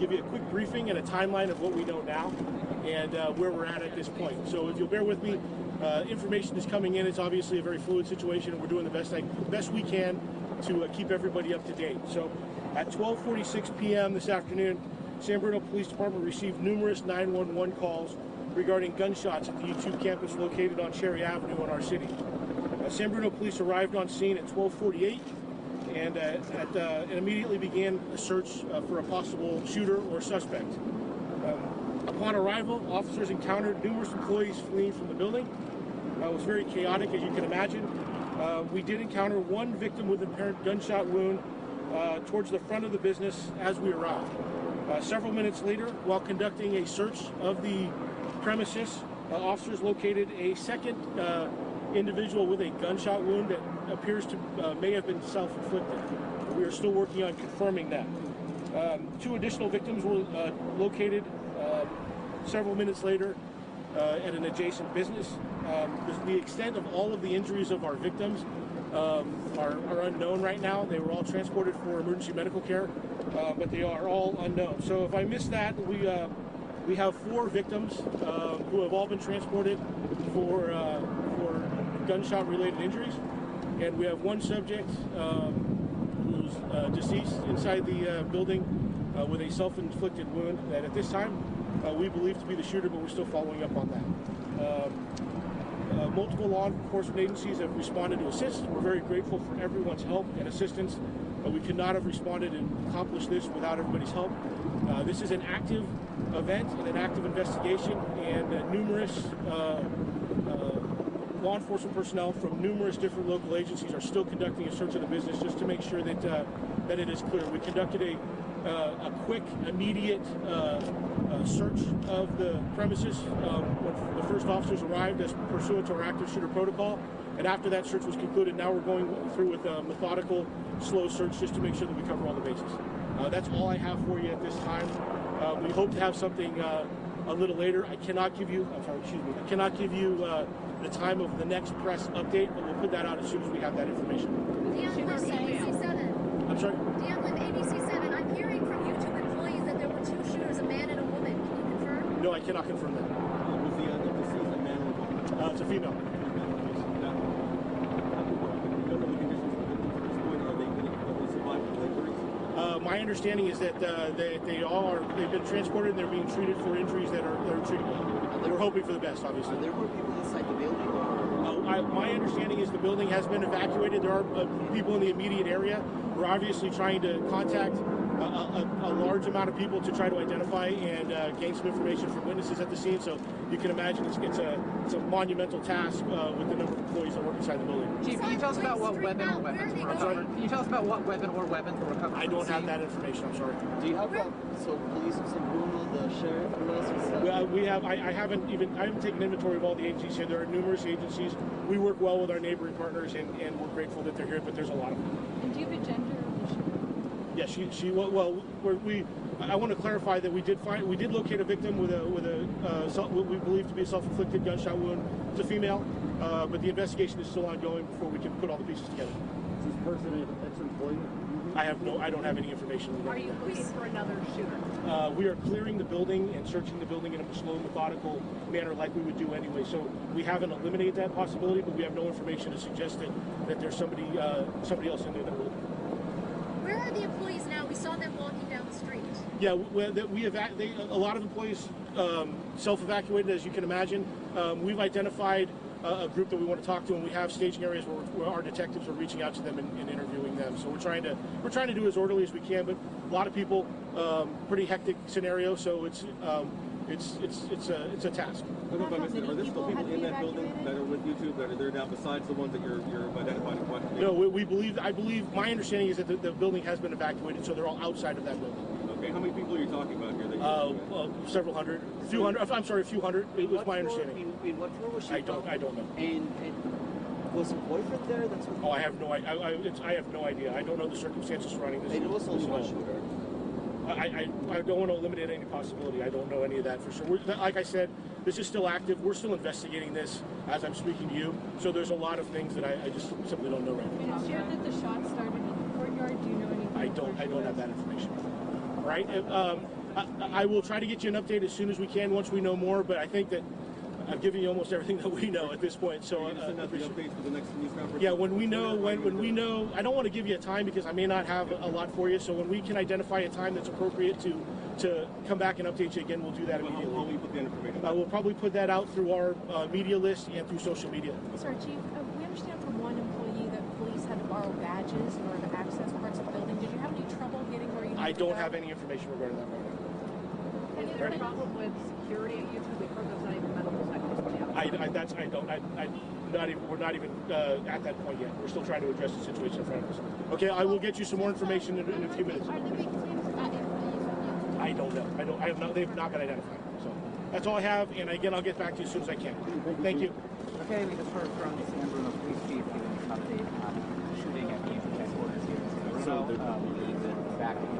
give you a quick briefing and a timeline of what we know now and where we're at this point. So if you'll bear with me, information is coming in. It's obviously a very fluid situation, and we're doing the best we can to keep everybody up to date. So at 12:46 p.m. this afternoon, San Bruno Police Department received numerous 911 calls regarding gunshots at the YouTube campus located on Cherry Avenue in our city. San Bruno Police arrived on scene at 12:48 and immediately began a search for a possible shooter or suspect. Upon arrival, officers encountered numerous employees fleeing from the building. It was very chaotic, as you can imagine. We did encounter one victim with an apparent gunshot wound towards the front of the business as we arrived. Several minutes later, while conducting a search of the premises, officers located a second individual with a gunshot wound that appears to may have been self-inflicted. We are still working on confirming that. Two additional victims were located several minutes later at an adjacent business. The extent of all of the injuries of our victims are unknown right now. They were all transported for emergency medical care, but they are all unknown. So if I missed that, we have 4 victims who have all been transported for gunshot-related injuries, and we have one subject who's deceased inside the building with a self-inflicted wound that at this time we believe to be the shooter, but we're still following up on that. Multiple law enforcement agencies have responded to assist. We're very grateful for everyone's help and assistance. We could not have responded and accomplished this without everybody's help. This is an active event and an active investigation, and numerous law enforcement personnel from numerous different local agencies are still conducting a search of the business just to make sure that that it is clear. We conducted a quick, immediate search of the premises when the first officers arrived as pursuant to our active shooter protocol, and after that search was concluded, now we're going through with a methodical, slow search just to make sure that we cover all the bases. That's all I have for you at this time. We hope to have something a little later. I cannot give you, I cannot give you the time of the next press update, but we'll put that out as soon as we have that information. Deanne with ABC7. I'm sorry? Deanne with ABC7. I'm hearing from YouTube employees that there were 2 shooters, a man and a woman. Can you confirm? No, I cannot confirm that. Was the other deceased a man or a woman? It's a female. My understanding is that they've been transported and they're being treated for injuries that are treatable. We're hoping for the best, obviously. Are there more people inside the building? My understanding is the building has been evacuated. There are people in the immediate area. We're obviously trying to contact a large amount of people to try to identify and gain some information from witnesses at the scene. So you can imagine it's a monumental task with the number of employees that work inside the building. Chief, can you tell us about what weapon or weapons were recovered? Can you tell us about what weapon or weapons were recovered? I don't have that information. I'm sorry. Do you have so police of San Bruno, the sheriff, and us? We have. I haven't taken inventory of all the agencies here. There are numerous agencies. We work well with our neighboring partners, and we're grateful that they're here. But there's a lot of them. And do you have a gender of the shooter? Yeah, I want to clarify that we did locate a victim with what we believe to be a self-inflicted gunshot wound. It's a female, but the investigation is still ongoing before we can put all the pieces together. Is this person an ex-employee? I don't have any information. Are you looking for another shooter? We are clearing the building and searching the building in a slow, methodical manner like we would do anyway. So we haven't eliminated that possibility, but we have no information to suggest that there's somebody else in there that will. Where are the employees now? We saw them walking down the street. Yeah, a lot of employees self-evacuated, as you can imagine. We've identified a group that we want to talk to, and we have staging areas where our detectives are reaching out to them and interviewing them. So we're trying to do as orderly as we can, but a lot of people, pretty hectic scenario. So it's a task. Are there still people in that building that are with YouTube that are there now besides the ones that you're identifying and questioning? No, I believe my understanding is that the building has been evacuated, so they're all outside of that building. Okay, how many people are you talking about here? Several hundred, a few hundred. I'm sorry, a few hundred. It was my understanding. In what floor was she? I don't know. And was her boyfriend there? That's what. Oh, I have no idea. I have no idea. I don't know the circumstances surrounding this. It was only one shooter. I don't want to eliminate any possibility. I don't know any of that for sure. Like I said, this is still active. We're still investigating this as I'm speaking to you. So there's a lot of things that I just simply don't know right now. And it's shared that the shots started in the courtyard. Do you know anything? I don't have that information. Right? I will try to get you an update as soon as we can once we know more, but I think that I've given you almost everything that we know at this point. So send out the updates for the next news conference. yeah, when we know, I don't want to give you a time because I may not have a lot for you. So when we can identify a time that's appropriate to come back and update you again, we'll do that immediately. How will you put the information? We'll probably put that out through our media list and through social media. Sorry, Chief, we understand from one employee that police had to borrow badges in order to access parts of the building. Did you have any trouble getting where you I needed to don't go? have any information regarding that right now. Is there a problem with security at YouTube? We've heard there's not even medical technicians on the outside. We're not even at that point yet. We're still trying to address the situation in front of us. Okay, I will get you some more information in a few minutes. Are the victims employees on I don't know. I have not. They've not been identified. So that's all I have. And again, I'll get back to you as soon as I can. Thank you. Okay, we just heard from the San Bruno Police Chief giving an update on the shooting at the headquarters here in San Bruno. We believe that back in